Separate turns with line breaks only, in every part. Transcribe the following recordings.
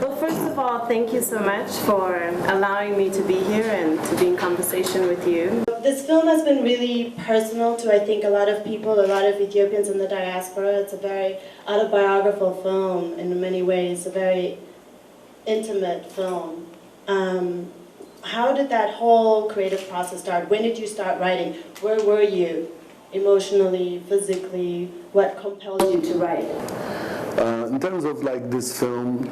Well, first of all, thank you so much for allowing me to be here and to be in conversation with you. This film has been really personal to, I think, a lot of people, a lot of Ethiopians in the diaspora. It's a very autobiographical film in many ways, a very intimate film. How did that whole creative process start? When did you start writing? Where were you emotionally, physically? What compelled you to write?
In terms of like this film,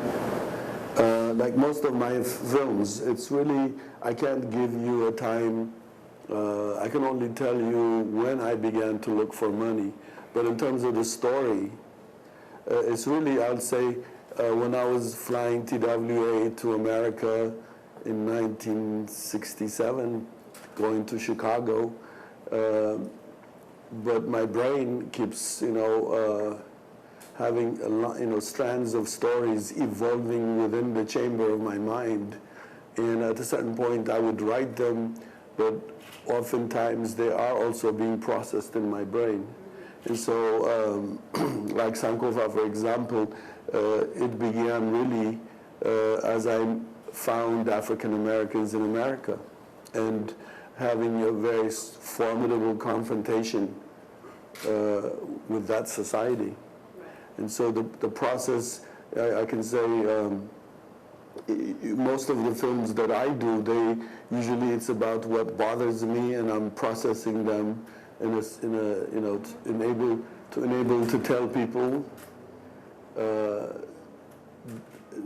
like most of my films, it's really, I can't give you a time. I can only tell you when I began to look for money. But in terms of the story, it's really, I'll say, when I was flying TWA to America in 1967, going to Chicago, but my brain keeps, having a lot, strands of stories evolving within the chamber of my mind. And at a certain point, I would write them, but oftentimes they are also being processed in my brain. And so, like Sankofa, for example, it began really as I found African Americans in America and having a very formidable confrontation with that society. And so the process, I can say, most of the films that I do, usually it's about what bothers me, and I'm processing them to enable to tell people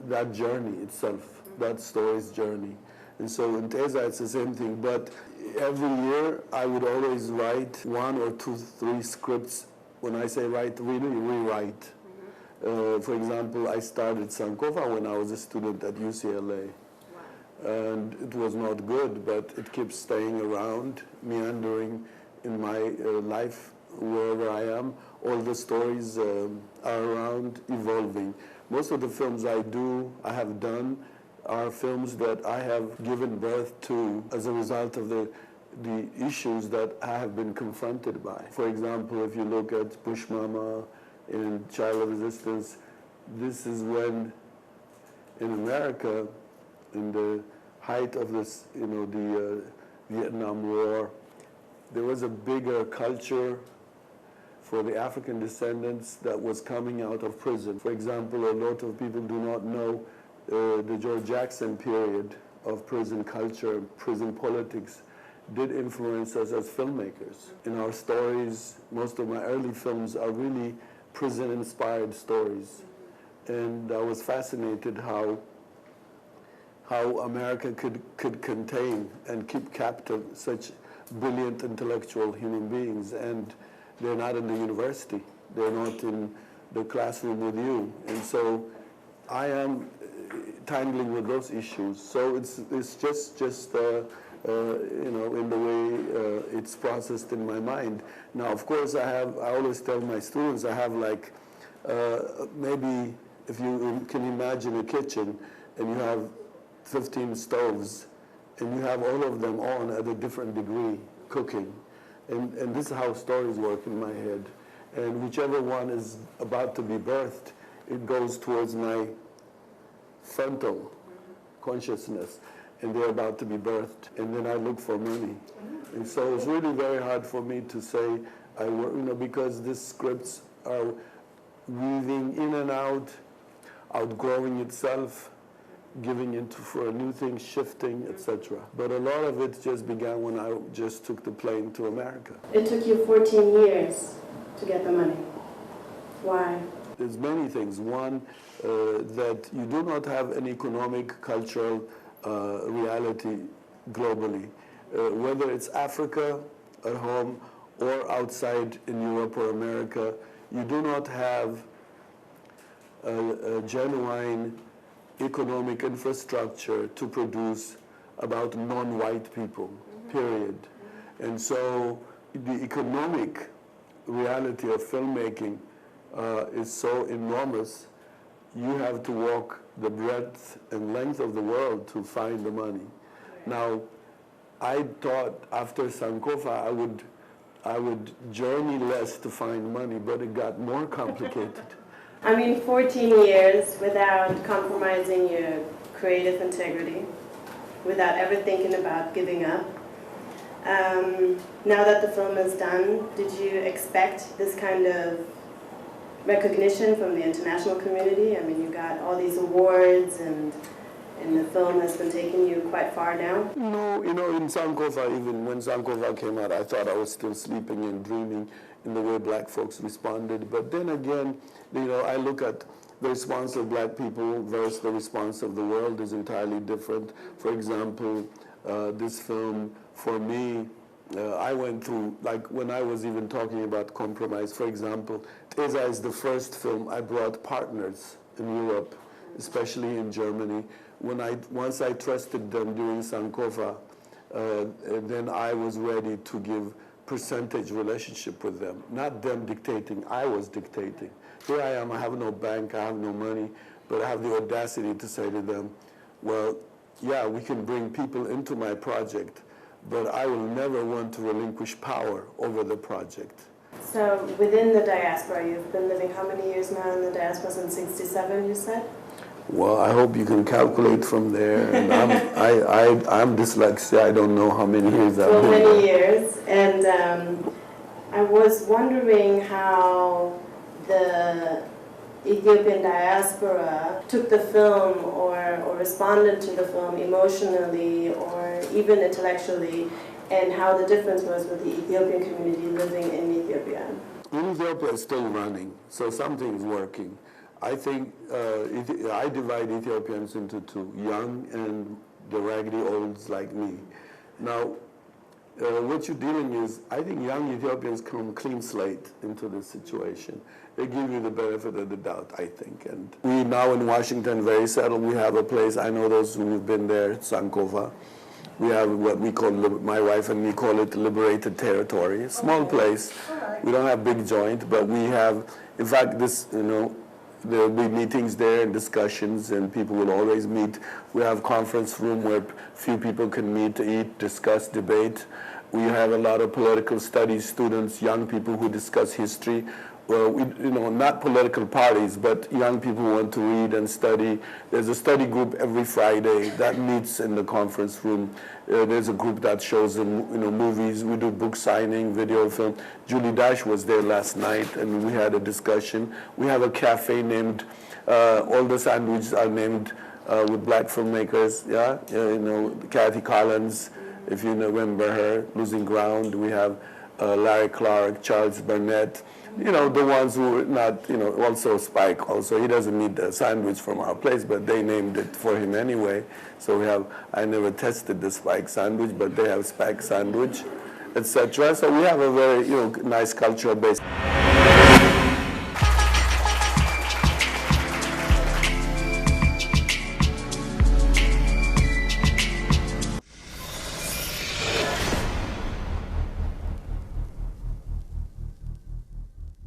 that journey itself, that story's journey. And so in Teza, it's the same thing. But every year, I would always write 1 or 2, 3 scripts. When I say write, really rewrite. For example, I started Sankofa when I was a student at UCLA. Wow. And it was not good, but it keeps staying around, meandering in my life, wherever I am. All the stories are around, evolving. Most of the films I have done, are films that I have given birth to as a result of the issues that I have been confronted by. For example, if you look at Bush Mama and Child of Resistance, this is when, in America, in the height of this, the Vietnam War, there was a bigger culture for the African descendants that was coming out of prison. For example, a lot of people do not know the George Jackson period of prison culture, prison politics, did influence us as filmmakers. In our stories, most of my early films are really prison-inspired stories. And I was fascinated how America could contain and keep captive such brilliant intellectual human beings, and they're not in the university, they're not in the classroom with you. And so I am tangling with those issues. So it's just in the way it's processed in my mind. Now, of course, I always tell my students, I have like, maybe if you can imagine a kitchen and you have 15 stoves and you have all of them on at a different degree cooking. And this is how stories work in my head. And whichever one is about to be birthed, it goes towards my frontal consciousness, and they're about to be birthed, and then I look for money. And so it's really very hard for me to say, because these scripts are weaving in and out, outgrowing itself, giving into for a new thing, shifting, etc. But a lot of it just began when I just took the plane to America.
It took you 14 years to get the money. Why?
There's many things. One, that you do not have an economic, cultural reality globally. Whether it's Africa at home or outside in Europe or America, you do not have a genuine economic infrastructure to produce about non-white people, period. And so the economic reality of filmmaking is so enormous, you have to walk the breadth and length of the world to find the money. Now, I thought after Sankofa I would journey less to find money, but it got more complicated
I mean, 14 years without compromising your creative integrity, without ever thinking about giving up. Now that the film is done, did you expect this kind of recognition from the international community? I mean, you got all these awards and the film has been taking you quite far now.
No, in Sankofa, even when Sankofa came out, I thought I was still sleeping and dreaming in the way black folks responded. But then again, I look at the response of black people versus the response of the world is entirely different. For example, this film, for me, I went through, like when I was even talking about compromise, for example, Teza is the first film I brought partners in Europe, especially in Germany. Once I trusted them during Sankofa, then I was ready to give percentage relationship with them, not them dictating, I was dictating. Here I am, I have no bank, I have no money, but I have the audacity to say to them, well, yeah, we can bring people into my project, but I will never want to relinquish power over the project.
So within the diaspora, you've been living how many years now in the diaspora? Since '67, you said?
Well, I hope you can calculate from there. And I'm dyslexic. I don't know how many years I've been there.
Many years. And I was wondering how the Ethiopian diaspora took the film or responded to the film emotionally or even intellectually, and how the difference was with the Ethiopian community living in Ethiopia.
In Ethiopia, it's still running, so something's working. I think I divide Ethiopians into two, young and the raggedy olds like me. Now, what you're dealing is, I think young Ethiopians come clean slate into this situation. They give you the benefit of the doubt, I think. And we now in Washington, very settled, we have a place, I know those who've been there, Sankofa. We have what we call, my wife and me call it liberated territory, a small place. We don't have big joint, but we have, in fact, this, there'll be meetings there and discussions, and people will always meet. We have conference room where few people can meet, eat, discuss, debate. We have a lot of political studies students, young people who discuss history. Well, not political parties, but young people who want to read and study. There's a study group every Friday that meets in the conference room. There's a group that shows them, movies. We do book signing, video film. Julie Dash was there last night, and we had a discussion. We have a cafe named, all the sandwiches are named with black filmmakers. Yeah, Kathy Collins, if you remember her, Losing Ground. We have Larry Clark, Charles Burnett. The ones who are not, also Spike also. He doesn't need the sandwich from our place, but they named it for him anyway. So we have, I never tested the Spike sandwich, but they have Spike sandwich, etc. So we have a very, nice cultural base.